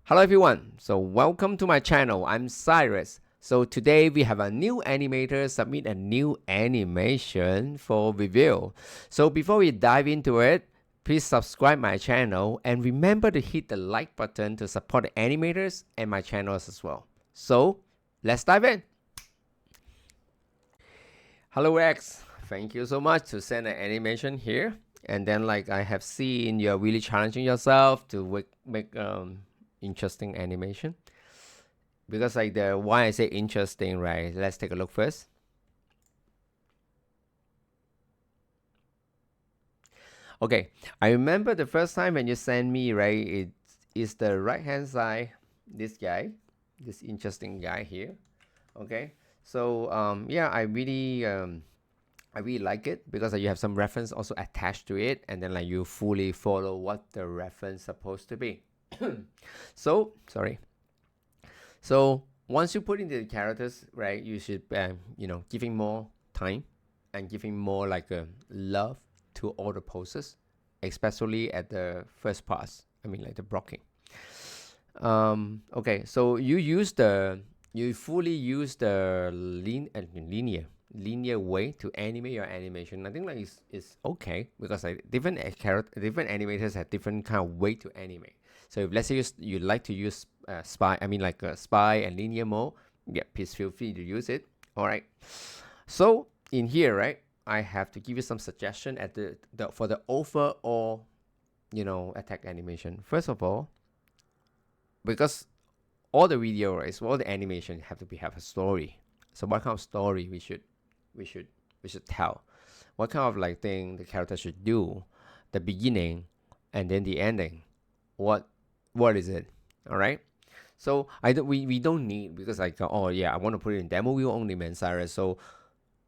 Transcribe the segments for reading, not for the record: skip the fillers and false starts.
Hello everyone, so welcome to my channel. I'm Cyrus. So today we have a new animator submit a new animation for review. So before we dive into it, please subscribe my channel and remember to hit the like button to support the animators and my channels as well. So let's dive in. Hello X, thank you so much to send an animation here. And then like I have seen you're really challenging yourself to make interesting animation, because like the why I say interesting, right? Let's take a look first. Okay, I remember the first time when you sent me, right? It is the right hand side, this guy, this interesting guy here. Okay, so yeah, I really like it because you have some reference also attached to it, and then like you fully follow what the reference supposed to be. So sorry. So once you put in the characters, right, you should giving more time and giving more like a love to all the poses, especially at the first pass. I mean like the blocking. Okay, so you fully use the linear way to animate your animation. I think like it's okay because like different different animators have different kind of way to animate. So if let's say you like to use spy and linear mode, yeah, please feel free to use it. All right. So in here, right, I have to give you some suggestion at for the overall, attack animation. First of all, because all the video, right, so all the animation have a story. So what kind of story we should we should tell? What kind of like thing the character should do? The beginning and then the ending. What is it? All right. So we don't need, because like oh yeah, I want to put it in demo view only, man, Cyrus. So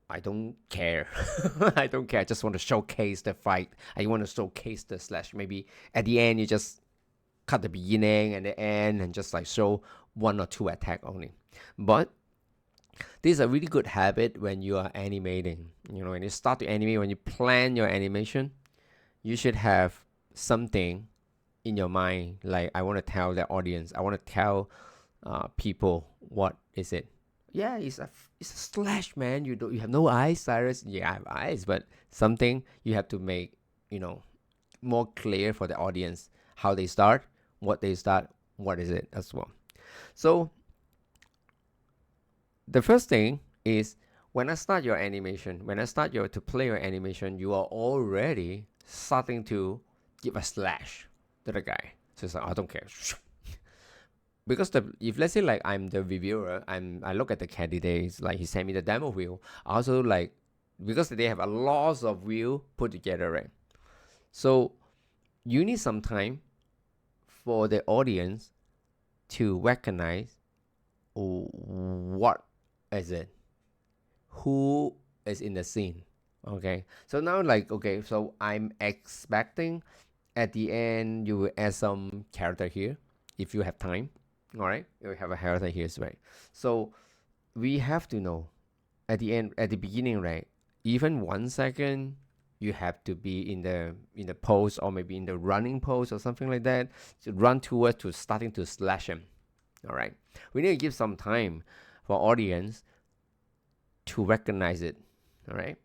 I don't care. I don't care. I just want to showcase the fight. I want to showcase the slash. Maybe at the end you just cut the beginning and the end and just like show one or two attack only. But this is a really good habit when you are animating. When you start to animate, when you plan your animation, you should have something in your mind. Like I want to tell the audience, I want to tell people what is it. Yeah, it's a slash, man. You have no eyes, Cyrus. Yeah, I have eyes, but something you have to make more clear for the audience how they start, what they start, what is it as well. So the first thing is, when I start your animation, when I start to play your animation, you are already starting to give a slash to the guy. So it's like, I don't care. Because if let's say like I'm the reviewer, I look at the candidates, like he sent me the demo wheel. I also like, because they have a lot of wheel put together, right? So you need some time for the audience to recognize what is it, who is in the scene. Okay, so now like, okay, so I'm expecting at the end you will add some character here if you have time. All right, you have a character here, right? So we have to know at the end, at the beginning, right? Even 1 second, you have to be in the pose, or maybe in the running pose or something like that, to run towards to starting to slash him. All right, we need to give some time for audience to recognize it. All right,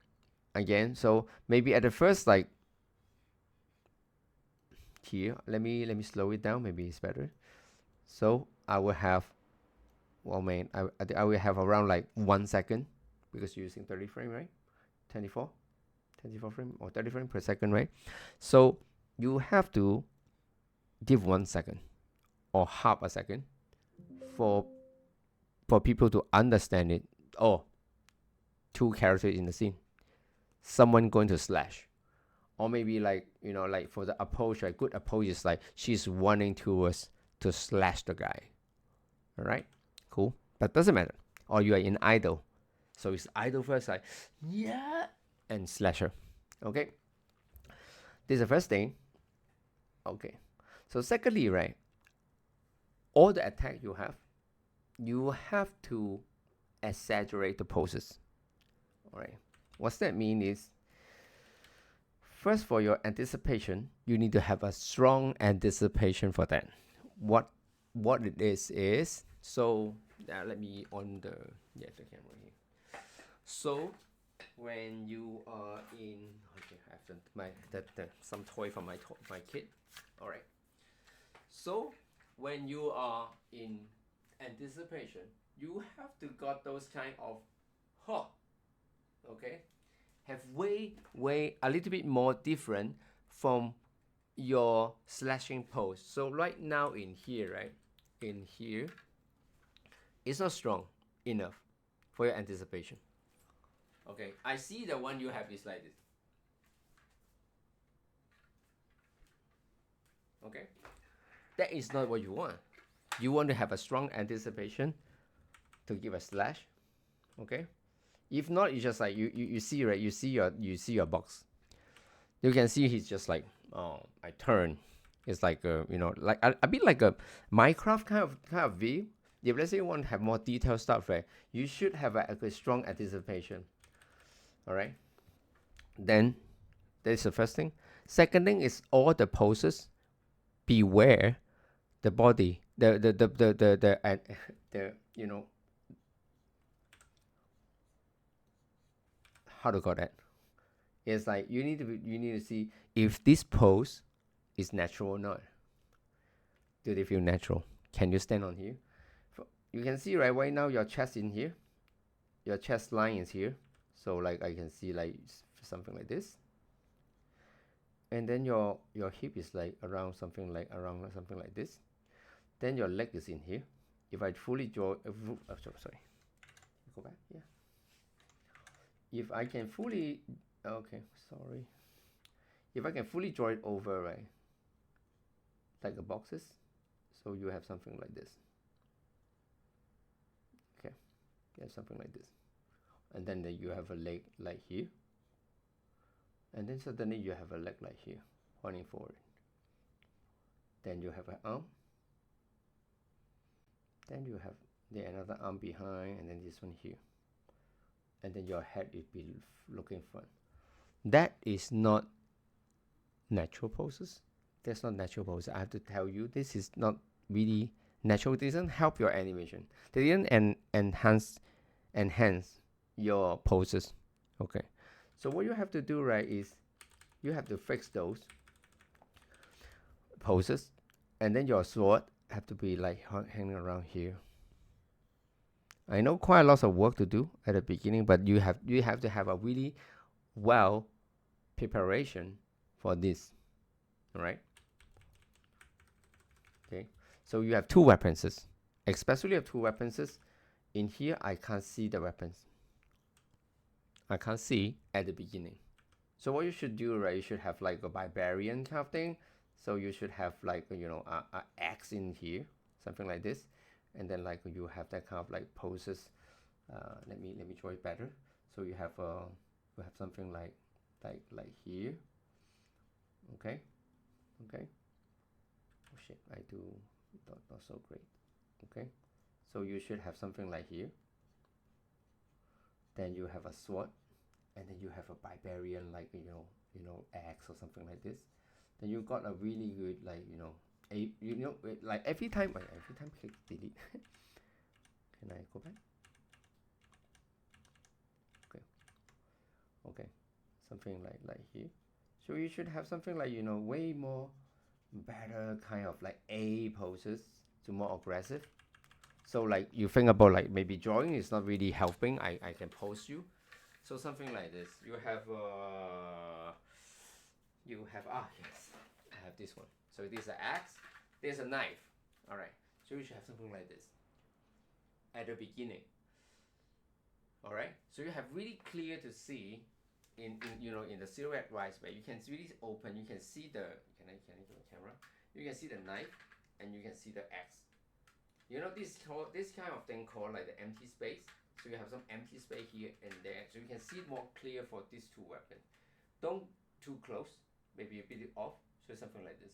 again, so maybe at the first, like here, let me slow it down, maybe it's better. So I will have, well man, I will have around like 1 second, because you're using 30 frame, right? 24 frame or 30 frame per second, right? So you have to give 1 second or half a second for people to understand it. Oh, two characters in the scene, someone going to slash, or maybe like, like for the approach, a good approach is like she's running towards to slash the guy. All right, cool, but doesn't matter. Or you are in idle, so it's idle first, like yeah, and slasher. Okay, this is the first thing. Okay, so secondly, right, all the attack you have to exaggerate the poses. All right, what's that mean is, first, for your anticipation, you need to have a strong anticipation for that. What what it is so let me on the the camera here. So when you are in, okay, I have some toy from my kid. All right. So when you are in anticipation, you have to got those kind of huh, okay, have way a little bit more different from your slashing pose. So right now in here, right, in here, it's not strong enough for your anticipation. Okay, I see the one you have is like this. Okay, that is not what you want. You want to have a strong anticipation to give a slash. Okay, if not, it's just like you see, right, you see your box. You can see he's just like, oh, I turn. It's like like a bit like a Minecraft kind of view. If let's say you want to have more detailed stuff, right, you should have a strong anticipation. All right. Then that's the first thing. Second thing is all the poses. Beware the body, the how to call that. It's like you need to see if this pose is natural or not. Do they feel natural? Can you stand on here? You can see right now your chest in here, your chest line is here. So like I can see like something like this, and then your hip is like around something like this. Then your leg is in here. If I fully draw, sorry, go back. Yeah. If I can fully, okay, sorry. If I can fully draw it over, right, like the boxes, so you have something like this. Okay, you have something like this, and then you have a leg like here, and then suddenly you have a leg like here, pointing forward. Then you have an arm. Then you have another arm behind, and then this one here, and then your head is be looking front. That is not natural poses. That's not natural poses. I have to tell you, this is not really natural. It doesn't help your animation. They didn't enhance your poses. Okay. So what you have to do, right, is you have to fix those poses, and then your sword have to be like hanging around here. I know quite a lot of work to do at the beginning, but you have to have a really well preparation for this. All right. Okay. So you have two weapons, especially you have two weapons. In here, I can't see the weapons. I can't see at the beginning. So what you should do, right? You should have like a barbarian kind of thing. So you should have like a axe in here, something like this, and then like you have that kind of like poses. Let me draw it better. So you have something like here. Okay. Oh shit, I do not so great. Okay. So you should have something like here. Then you have a sword, and then you have a barbarian like axe or something like this. Then you got a really good like like every time click delete. Can I go back? Okay, something like here. So you should have something like way more better kind of like A poses to more aggressive. So like you think about like maybe drawing is not really helping. I can pose you. So something like this. You have yes, I have this one. So this is an axe. There's a knife. All right. So you should have something like this at the beginning. All right. So you have really clear to see in the silhouette wise, where you can really open. You can see the can I get the camera? You can see the knife, and you can see the axe. This kind of thing called like the empty space. So you have some empty space here and there, so you can see more clear for these two weapons. Don't too close, maybe a bit off. So something like this.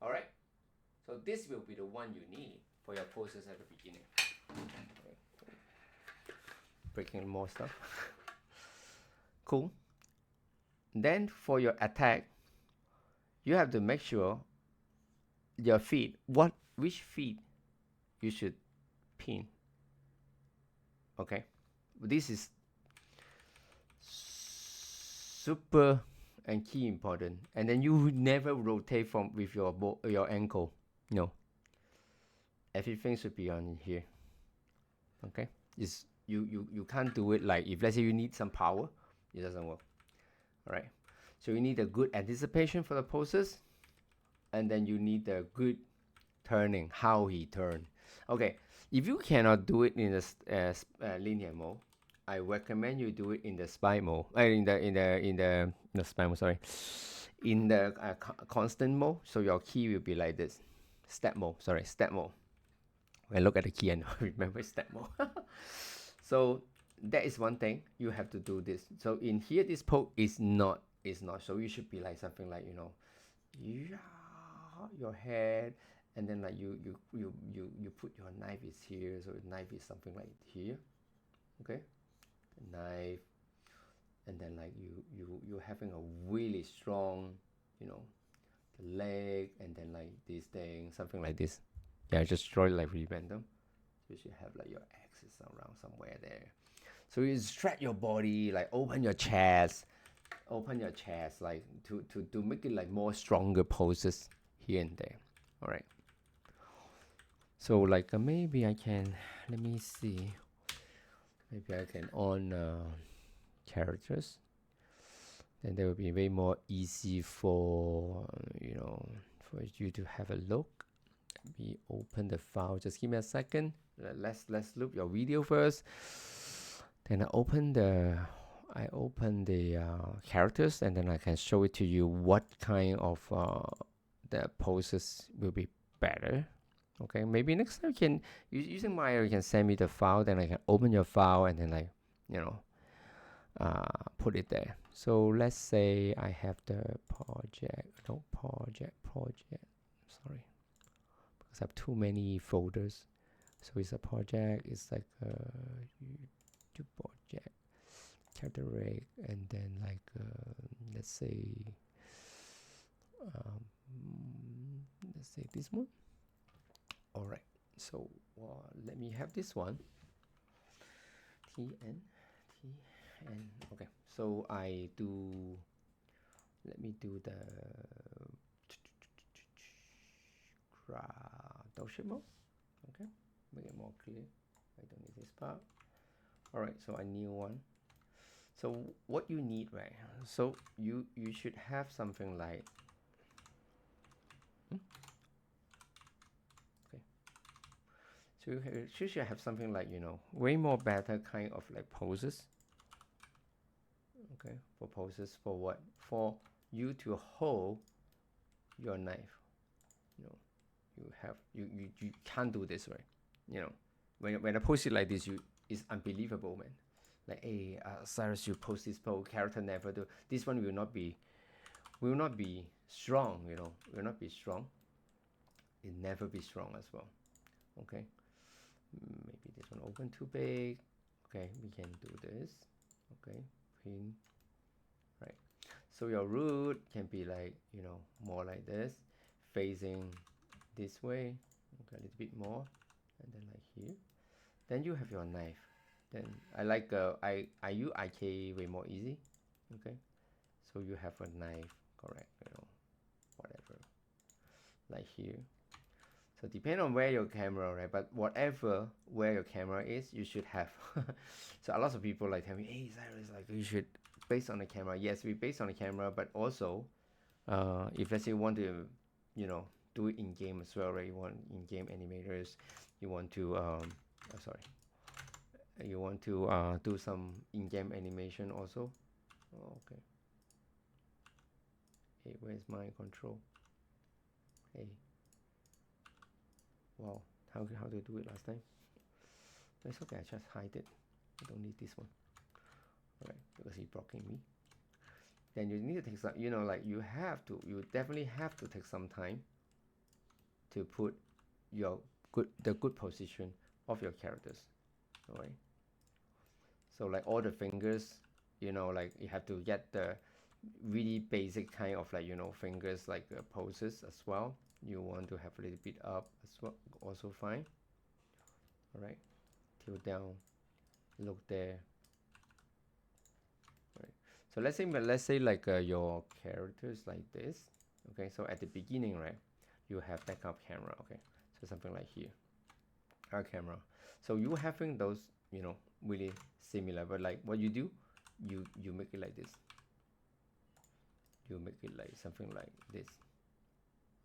All right. So this will be the one you need for your poses at the beginning. Okay. Breaking more stuff. Cool. Then for your attack, you have to make sure your feet, which feet you should pin. Okay, this is super and key important. And then you never rotate from with your ankle. No, everything should be on here. Okay, it's you can't do it like if let's say you need some power, it doesn't work. All right, so you need a good anticipation for the poses, and then you need a good turning, how he turned. Okay, if you cannot do it in the linear mode, I recommend you do it in the spy mode. In the spy mode. Sorry, in the constant mode. So your key will be like this. Step mode. Sorry, step mode. When I look at the key and remember step mode. So that is one thing you have to do this. So in here, this poke is not. So you should be like something like yeah, your head, and then like you put your knife is here, so the knife is something like here. Okay, the knife, and then like you're having a really strong, the leg, and then like this thing, something like this. Yeah, just draw it like really random. So you should have like your axis around somewhere there. So you stretch your body, like open your chest, like to make it like more stronger poses here and there. All right. So like maybe I can, let me see, maybe I can on characters, then there will be way more easy for for you to have a look. Let me open the file, just give me a second. Let's loop your video first, then I open the characters, and then I can show it to you what kind of the poses will be better. Okay, maybe next time you can using Maya, you can send me the file, then I can open your file and then like put it there. So let's say I have the project, sorry, because I have too many folders. So it's a project, it's like a YouTube project, character rig, and then like let's say this one. All right, so let me have this one. TN. Okay, so I do, let me do the crowd mode. Okay, make it more clear. I don't need this part. All right, so I new one. So what you need, right? So you should have something like okay. So you should have something like way more better kind of like poses. Okay, for poses, for what? For you to hold your knife. You can't do this, right? When I post it like this, it's unbelievable, man. Like, hey, Cyrus, you post this pose, character never do. This one will not be strong, will not be strong. It never be strong as well. Okay, maybe this one open too big. Okay, we can do this. Okay, pin. Right, so your root can be like more like this, facing this way. Okay, a little bit more, and then like here. Then you have your knife. Then I like I use IK way more easy. Okay, so you have a knife, correct? Whatever, like here. So depend on where your camera, right? But whatever where your camera is, you should have. So a lot of people like tell me, hey Cyrus, like you should based on the camera. Yes, we based on the camera, but also, if let's say you want to, do it in game as well, right? You want in game animators, you want to sorry, you want to do some in-game animation also. Oh, okay. Hey, where's my control? Hey. Wow, how to do it last time? It's okay, I just hide it. I don't need this one. Alright, because he's blocking me. Then you need to take some, like you definitely have to take some time to put the good position of your characters. Alright. So like all the fingers, like you have to get the really basic kind of like fingers like poses as well. you want to have a little bit up as well, also fine. All right, tilt down, look there. Right. So let's say like your characters like this. Okay, so at the beginning, right, you have backup camera. Okay, so something like here, our camera. So you having those, you know, really similar, but like what you do, you make it like this. You make it like something like this.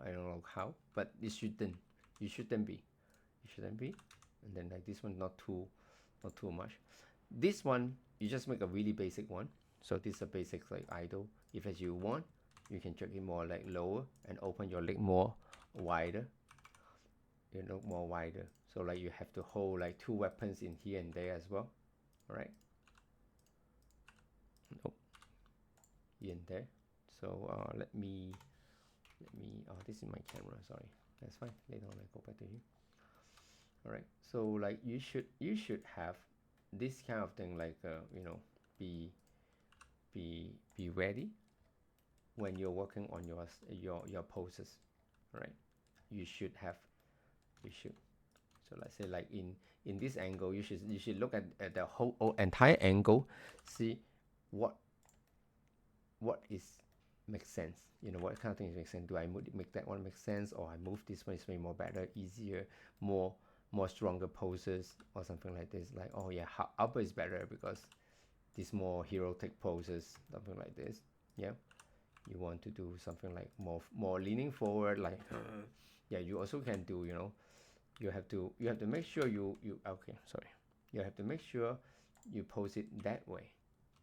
I don't know how, but it shouldn't. You shouldn't be. You shouldn't be. And then like this one, not too much. This one, you just make a really basic one. So this is a basic like idle. If as you want, you can check it more like lower and open your leg more wider. You know, more wider. So like you have to hold like 2 weapons in here and there as well. All right. Nope. Here and there. So let me. Oh, this is my camera. Sorry. That's fine. Later on, I go back to here. All right. So like you should have this kind of thing, like you know, be ready when you're working on your poses. All right. You should have. You should. So let's say like in this angle, you should look at the whole entire angle, see what is makes sense. You know, what kind of things make sense. Do I make that one make sense, or I move this one? It's way more better, easier, more stronger poses, or something like this. Like, oh yeah, upper is better because this more heroic poses, something like this. Yeah, you want to do something like more leaning forward, like yeah. You also can do, you know, you have to make sure you okay, sorry, you have to make sure you pose it that way.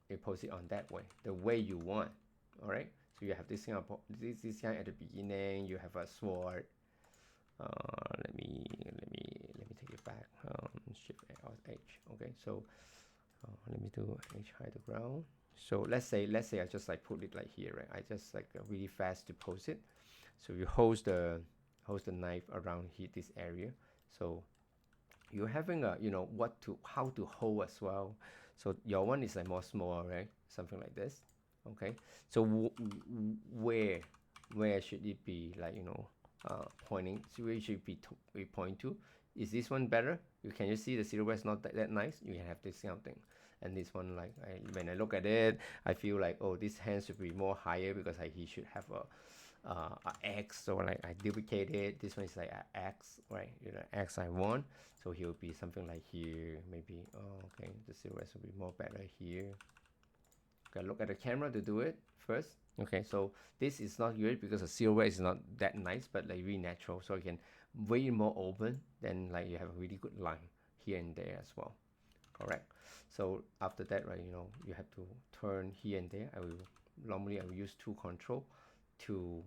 You pose it on that way, the way you want. All right. So you have this kind of this kind at the beginning. You have a sword. Let me take it back. Shift Alt H. Okay. So let me do H high to ground. So let's say I just like put it like here, right? I just like really fast to pose it. So you hold the knife around here, this area. So you're having a, you know, how to hold as well. So your one is like more small, right? Something like this. Okay. So where should it be, like, you know, pointing? So where should we point to? Is this one better? Can you see the silhouette is not that nice? You can have this kind of thing. And this one, like, when I look at it, I feel like, oh, this hand should be more higher because he should have a X. So like I duplicate it. This one is like a X, right? You know, X I want. So he will be something like here, maybe. Oh, okay, the silhouette will be more better here. Okay, look at the camera to do it first. Okay, so this is not good because the silhouette is not that nice, but like really natural. So you can way more open, then like you have a really good line here and there as well. Correct. So after that, right, you know, you have to turn here and there. I will use 2 control to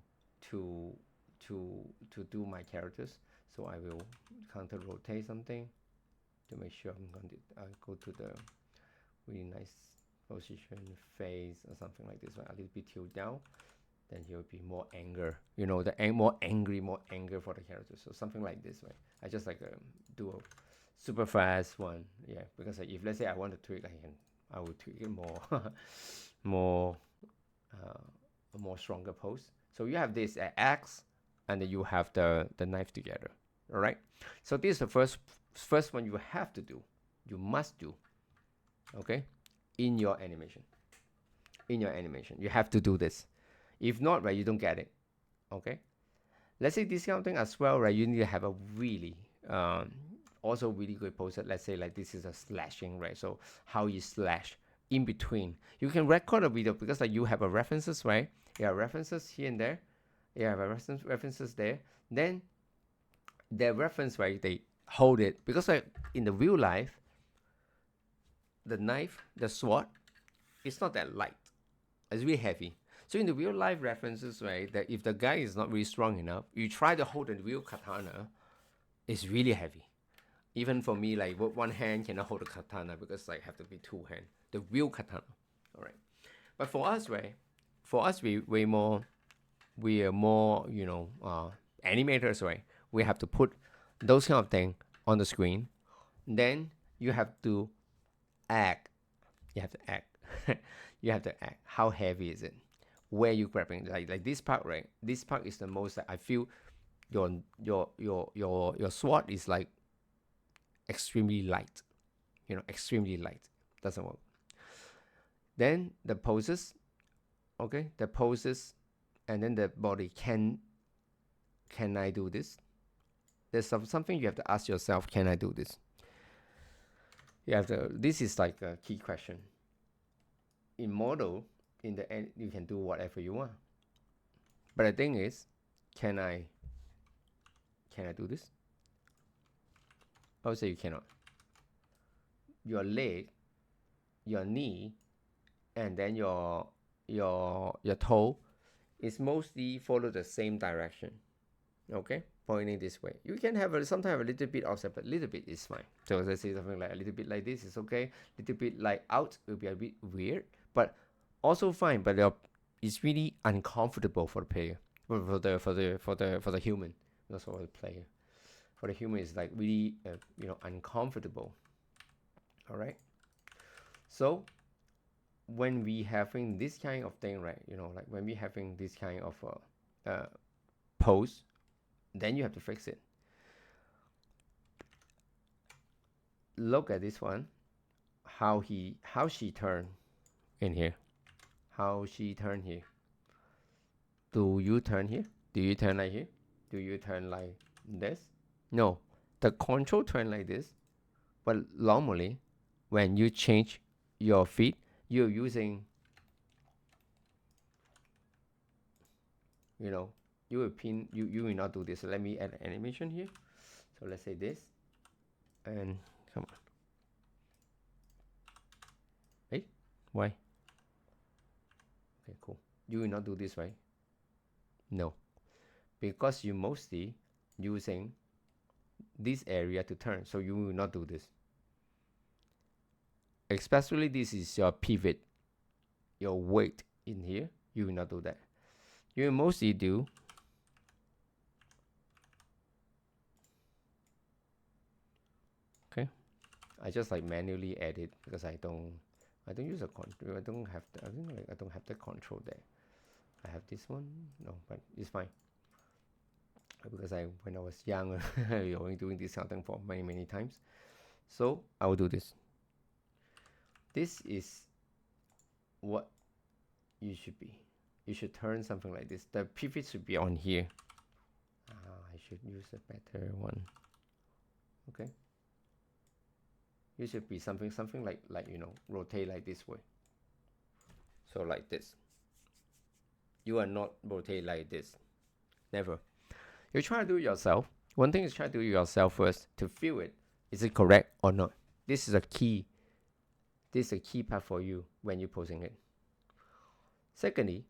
do my characters. So I will counter rotate something to make sure I'm going to go to the really nice position, face, or something like this one. A little bit tilt down, then he will be more anger. You know, the more anger for the character. So something like this, right? I just like do a super fast one, yeah. Because like, if let's say I want to tweak, I will tweak it more, more, a more stronger pose. So you have this X, and then you have the knife together. All right. So this is the first one you have to do. You must do. Okay, in your animation. You have to do this. If not, right, you don't get it. Okay. Let's say discounting as well, right? You need to have a really also really good pose. Let's say like this is a slashing, right? So how you slash in between. You can record a video because like you have a references, right? You have references here and there. You have a references there. Then the reference, right? They hold it because like in the real life, the knife, the sword, it's not that light. It's really heavy. So in the real life references, right, that if the guy is not really strong enough, you try to hold the real katana, it's really heavy. Even for me, like one hand cannot hold the katana because like have to be 2 hands. The real katana, all right. But for us, right, we are more, you know, animators, right? We have to put those kind of thing on the screen. Then you have to act. You have to act. You have to act. How heavy is it? Where you grabbing? Like this part, right? This part is the most that I feel your sword is like extremely light, extremely light. Doesn't work. Then the poses, okay, the poses, and then the body. Can I do this? There's something you have to ask yourself. Can I do this? You have to. This is like a key question. In model, in the end, you can do whatever you want. But the thing is, can I do this? I would say you cannot. Your leg, your knee, and then your toe is mostly follow the same direction. Okay, pointing this way. You can have sometimes a little bit offset, but a little bit is fine. So let's say something like a little bit like this is okay. A little bit like out will be a bit weird, but also fine. But it's really uncomfortable for the player, for the human. That's for the player. For the human, it's like really uncomfortable. All right. So when we having this kind of thing, right? Like when we having this kind of pose, then you have to fix it. Look at this one, how she turned in here, how she turned here. Do you turn here? Do you turn like here? Do you turn like this? No, the control turn like this, but normally when you change your feet, you're using, you will pin, you will not do this. So let me add an animation here. So let's say this, and come on. Hey, why? Okay, cool. You will not do this, right? No, because you mostly using this area to turn, so you will not do this. Especially this is your pivot, your weight in here, you will not do that. You will mostly do okay. I just like manually edit because I don't use a control. I don't have the control there. I have this one, no, but it's fine because when I was younger, we were doing this kind of thing for many times. So I will do this. This is what you should be. You should turn something like this. The pivot should be on here. I should use a better one. Okay. You should be something like rotate like this way. So like this. You are not rotate like this. Never. You try to do it yourself. One thing is try to do it yourself first to feel it. Is it correct or not? This is a key. This is a key part for you when you're posing it. Secondly,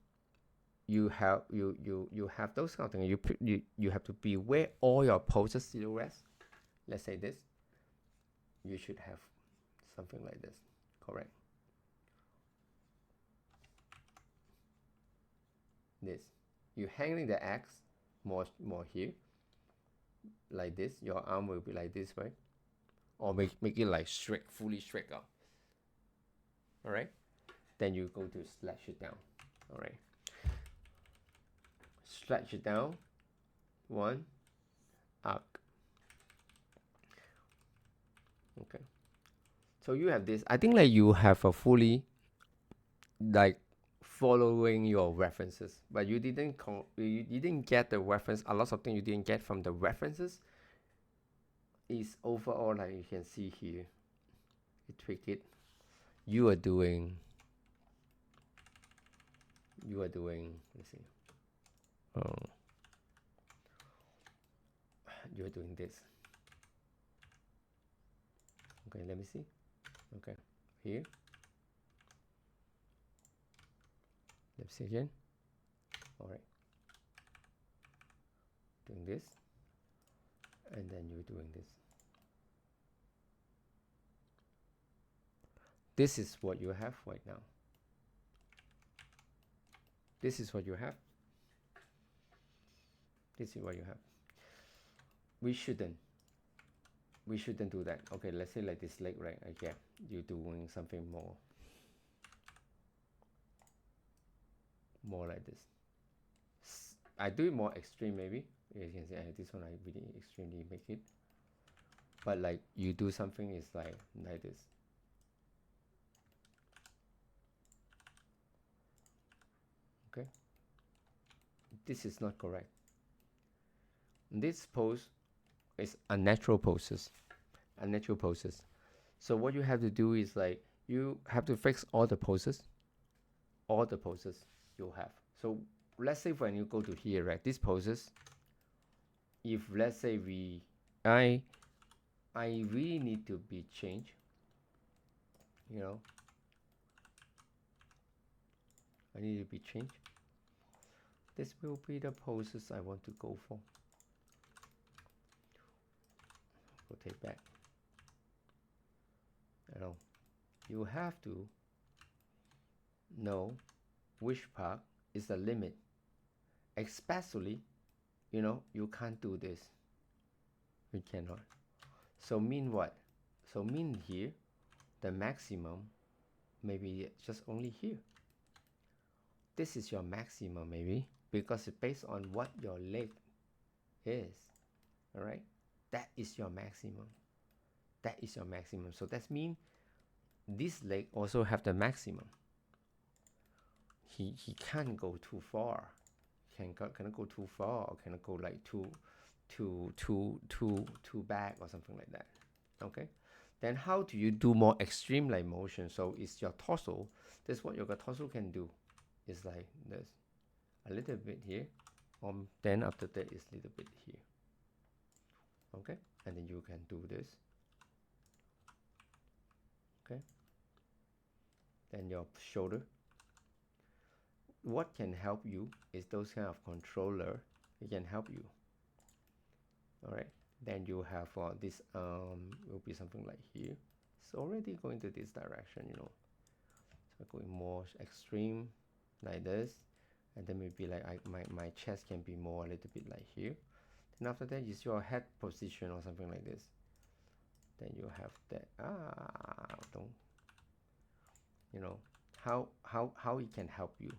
you have those kind of things. You have to be where all your poses silhouettes. Let's say this. You should have something like this. Correct. This. You hanging the X more here. Like this. Your arm will be like this, right? Or make it like straight, fully straight up. Alright? Then you go to stretch it down. Alright. Stretch it down. One. Arc. Okay. So you have this. I think like you have a fully like following your references, but you didn't get the reference. A lot of things you didn't get from the references is overall like you can see here. You tweak it. You are doing. Let's see. Oh. You are doing this. Okay, let me see. Okay, here. Let's see again. All right. Doing this, and then you're doing this. This is what you have right now. This is what you have. This is what you have. We shouldn't do that. Okay, let's say like this leg, right? Okay, you're doing something more like this. I do it more extreme maybe. You can see this one I really extremely make it, but like you do something is like this. Okay, this is not correct. This pose is unnatural poses, unnatural poses. So what you have to do is like you have to fix all the poses you have. So let's say when you go to here, right, these poses, if let's say I really need to be changed, you know, I need to be changed. This will be the poses I want to go for. Rotate back. You have to know which part is the limit, especially, you can't do this. We cannot. So mean what? So mean here, the maximum maybe just only here. This is your maximum maybe, because it's based on what your leg is. All right, that is your maximum. That is your maximum. So that means this leg also have the maximum. He can't go too far. Cannot go too far, or cannot go like too back or something like that. Okay. Then how do you do more extreme like motion? So it's your torso. That's what your torso can do. It's like this, a little bit here, then after that is a little bit here. Okay, and then you can do this. Okay, then your shoulder. What can help you is those kind of controller. It can help you. All right, then you have this will be something like here. It's already going to this direction, so going more extreme like this, and then maybe like my chest can be more a little bit like here. Then after that is your head position or something like this. Then you have that don't, how it can help you.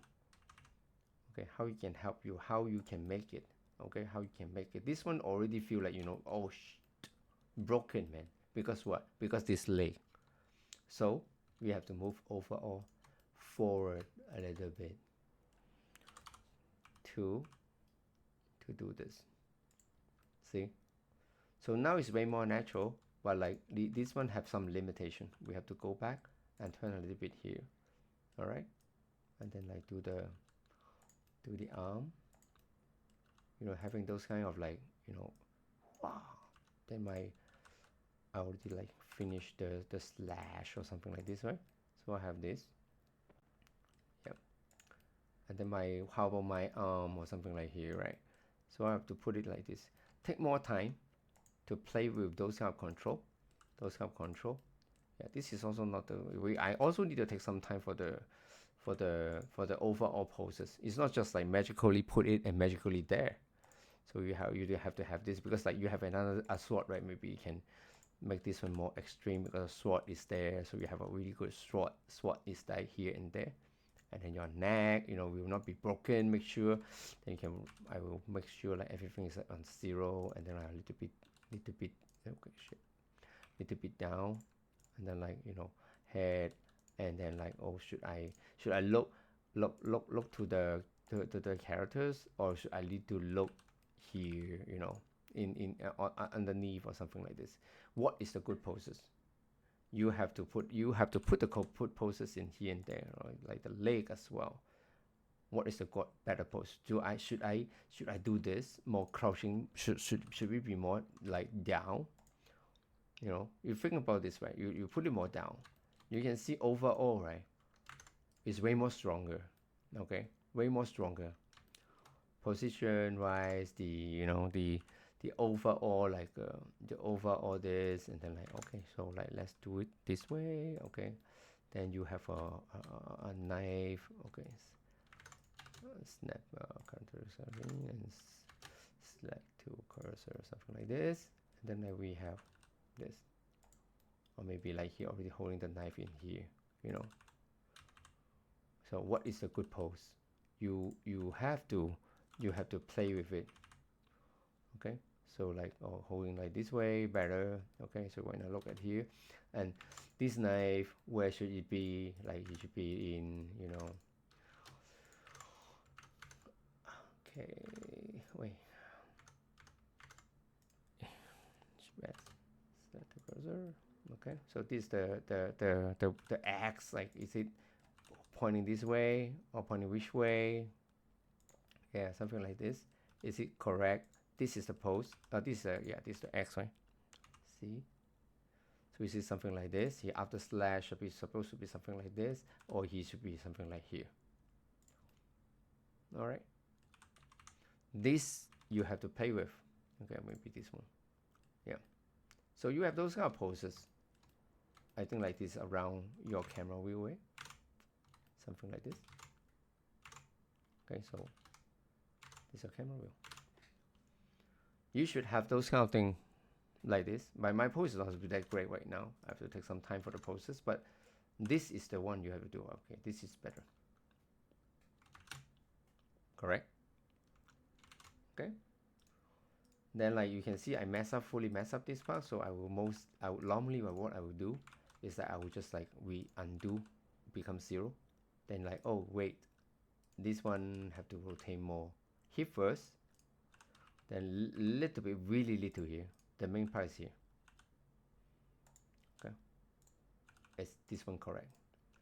Okay, how it can help you, how you can make it. Okay, how you can make it. This one already feel like, oh shit, broken, man. Because what? Because this leg. So we have to move overall forward a little bit to do this. See? So now it's way more natural, but like this one have some limitation. We have to go back and turn a little bit here. All right, and then like do the arm. Having those kind of like, wow. Then I already like finish the slash or something like this, right? So I have this. Yep. And then how about my arm or something like here, right? So I have to put it like this. Take more time to play with those kind of control. Yeah, this is also not the way. I also need to take some time for the overall poses. It's not just like magically put it and magically there. So you have to have this, because like you have a sword, right? Maybe you can make this one more extreme because a sword is there. So you have a really good sword is like here and there. And then your neck, will not be broken. Make sure. Then I will make sure like everything is on 0, and then a little bit, okay, shit, little bit down, and then like head, and then like, oh, should I look to the characters, or should I need to look here, in underneath or something like this? What is the good poses? You have to put the put poses in here and there, right? Like the leg as well. What is the better pose? Should I do this more crouching? Should we be more like down? You think about this, right? You put it more down. You can see overall, right? It's way more stronger. Okay, way more stronger. Position wise, the overall, like the overall this, and then like, okay, so like let's do it this way. Okay, then you have a knife. Okay, snap cursor and select to cursor, something like this, and then like we have this, or maybe like here already holding the knife in here. So what is a good pose? You have to play with it. Okay, so like, oh, holding like this way better. Okay, so when I look at here, and this knife, where should it be? Like it should be in, you know, okay, wait, best set the cursor. Okay, so this the axe, like, is it pointing this way or pointing which way? Yeah, something like this. Is it correct? This is the pose. This is yeah, this is the X, right? See, so we see something like this. Here after slash should be supposed to be something like this, or he should be something like here. All right, this you have to play with. Okay, maybe this one. Yeah, so you have those kind of poses. I think like this around your camera wheel, something like this. Okay, so this is a camera wheel. You should have those kind of thing like this. My poses doesn't be that great right now. I have to take some time for the poses, but this is the one you have to do. Okay, this is better. Correct? Okay. Then like you can see, I fully mess up this part. So normally what I will do is that I will just like undo, become 0. Then like, oh wait, this one have to rotate more. Here first, then little bit, really little here. The main part is here. Okay. Is this one correct?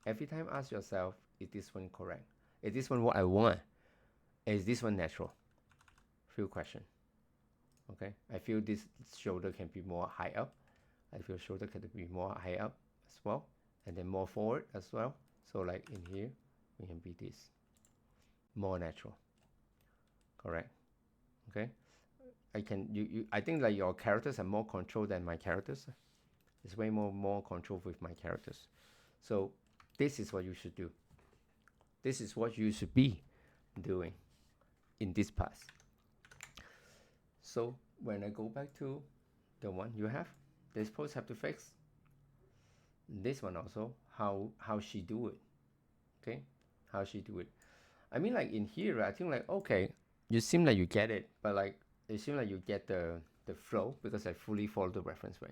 Every time ask yourself, is this one correct? Is this one what I want? Is this one natural? Few question. Okay. I feel this shoulder can be more high up. I feel shoulder can be more high up as well. And then more forward as well. So like in here, we can be this. More natural. Correct. Okay. I think like your characters have more control than my characters. It's way more control with my characters. So this is what you should do. This is what you should be doing in this pass. So when I go back to the one you have, this pose have to fix. This one also, how she do it. Okay, how she do it. I mean, like in here, I think like, okay, you seem like you get it, but like it seems like you get the flow, because I fully follow the reference way.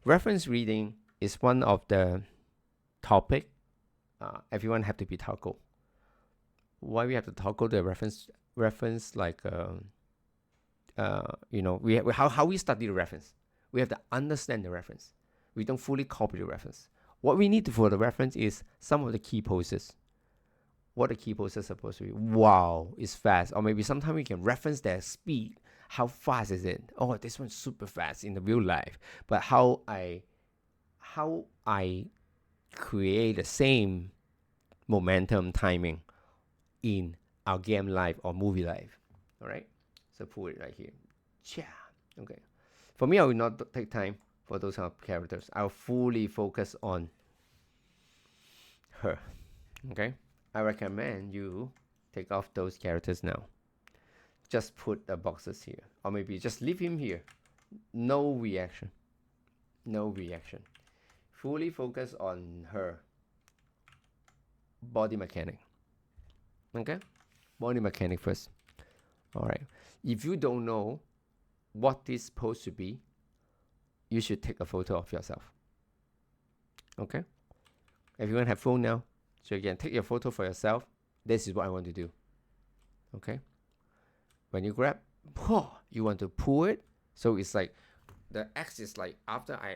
Reference reading is one of the topic everyone have to be toggle. Why we have to toggle the reference like you know, how we study the reference. We have to understand the reference. We don't fully copy the reference. What we need for the reference is some of the key poses. What the key poses are supposed to be. Wow, it's fast. Or maybe sometimes we can reference their speed. How fast is it? Oh, this one's super fast in the real life. But how I create the same momentum timing in our game life or movie life. All right, so put it right here. Okay, for me, I will not take time for those kind of characters. I'll fully focus on her. Okay, I recommend you take off those characters now. Just put the boxes here, or maybe just leave him here. No reaction. No reaction. Fully focus on her body mechanic. Okay, body mechanic first. All right. If you don't know what this is supposed to be, you should take a photo of yourself. Okay. Everyone have phone now, so you can take your photo for yourself. This is what I want to do. Okay. When you grab, you want to pull it. So it's like the X is like after I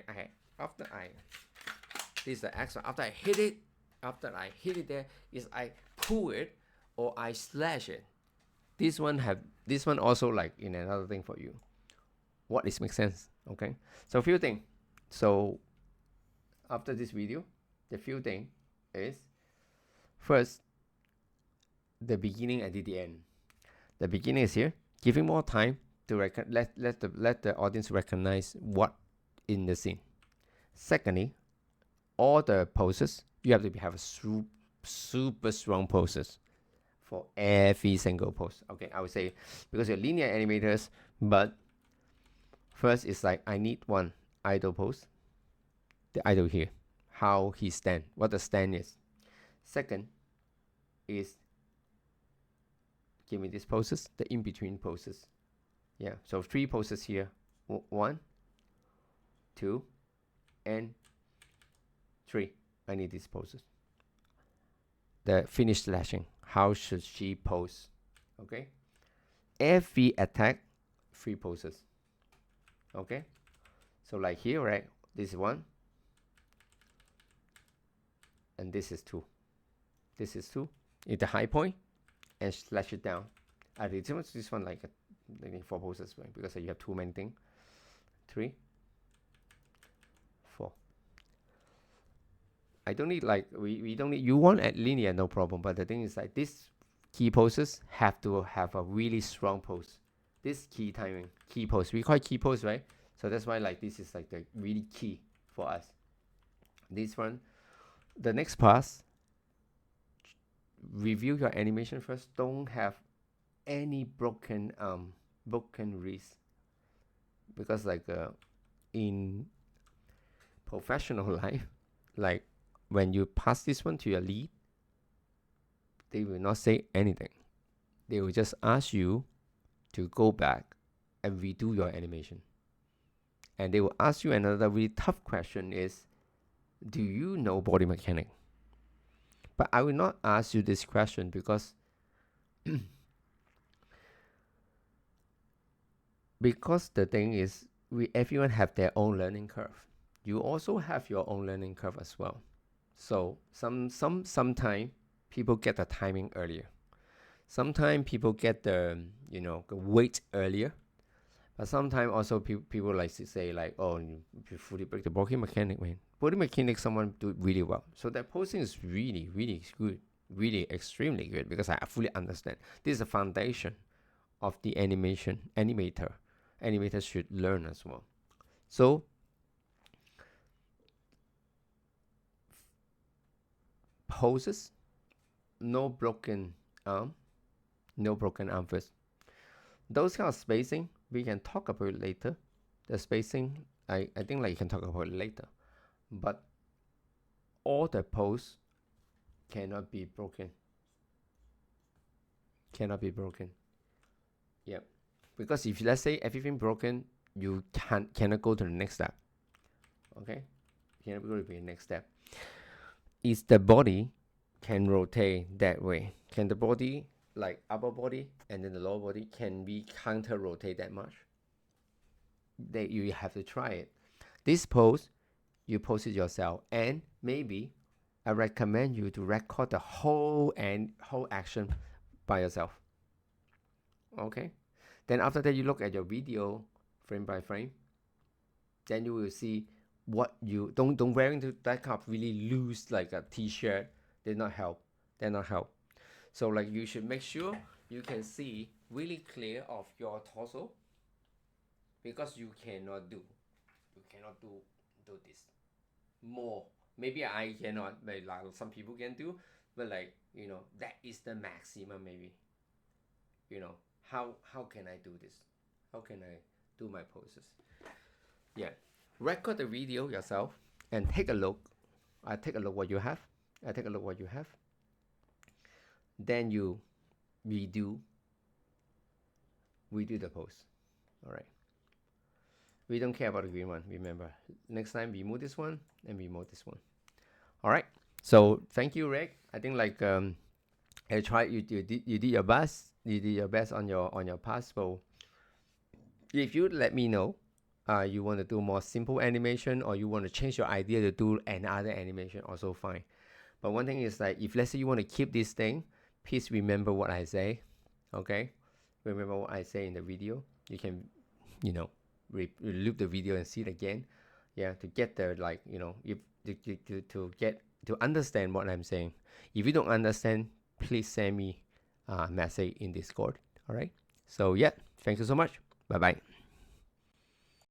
this is the X. After I hit it there is I pull it or I slash it. This one also like in another thing for you. What is make sense? Okay. So a few things. So after this video, the few thing is first the beginning and the end. The beginning is here, giving more time to let the audience recognize what in the scene. Secondly, all the poses you have to have a super strong poses for every single pose. Okay, I would say because you're linear animators, but first it's like I need one idle pose. The idle here, how he stand, what the stand is. Second is give me these poses, the in-between poses. Yeah, so 3 poses here. 1, 2, and 3. I need these poses. The finish slashing. How should she pose? Okay. Every attack, 3 poses. Okay. So like here, right? This is 1. And this is 2. This is 2. It's the high point. And slash it down. I did this one like 4 poses, right? Because you have too many things. 3, 4. I don't need like we don't need, you want at linear, no problem, but the thing is like these key poses have to have a really strong pose. This key timing, key pose, we call it key pose, right? So that's why like this is like the really key for us. This one, the next pass, review your animation first. Don't have any broken wrist, because like in professional life, like when you pass this one to your lead, they will not say anything. They will just ask you to go back and redo your animation. And they will ask you another really tough question is, do you know body mechanic? But I will not ask you this question because because the thing is, everyone have their own learning curve. You also have your own learning curve as well. So sometimes people get the timing earlier. Sometimes people get the the weight earlier. But sometimes also people like to say like, oh, you fully break the body mechanic, man. Body mechanic, someone do it really well. So that posing is really, really good, really extremely good, because I fully understand. This is the foundation of the animator. Animators should learn as well. So poses, no broken arm, first. Those kind of spacing we can talk about it later. The spacing, I think like you can talk about it later. But all the pose cannot be broken. Yep. Because if let's say everything broken, you cannot go to the next step. Okay? You cannot go to the next step. Is the body can rotate that way? Can the body, like upper body and then the lower body, can we counter rotate that much? That you have to try it. This pose, you pose it yourself, and maybe I recommend you to record the whole action by yourself. Okay? Then after that, you look at your video frame by frame. Then you will see what you don't wearing that kind of really loose like a t-shirt. They're not help. So like you should make sure you can see really clear of your torso, because you cannot do this more. Maybe I cannot, but like some people can do, but like that is the maximum. Maybe how can I do this? How can I do my poses? Yeah, record the video yourself and take a look. I take a look what you have. Then you redo the pose. All right. We don't care about the green one. Remember, next time remove this one and remove this one. All right. So thank you, Rick. I think like I tried. You did your best. You did your best on your past. So if you let me know, you want to do more simple animation, or you want to change your idea to do another animation, also fine. But one thing is that if let's say you want to keep this thing, please remember what I say. Okay, remember what I say in the video. You can, loop the video and see it again. Yeah, to get the to understand what I'm saying. If you don't understand, please send me a message in Discord. All right. So yeah, thank you so much. Bye bye.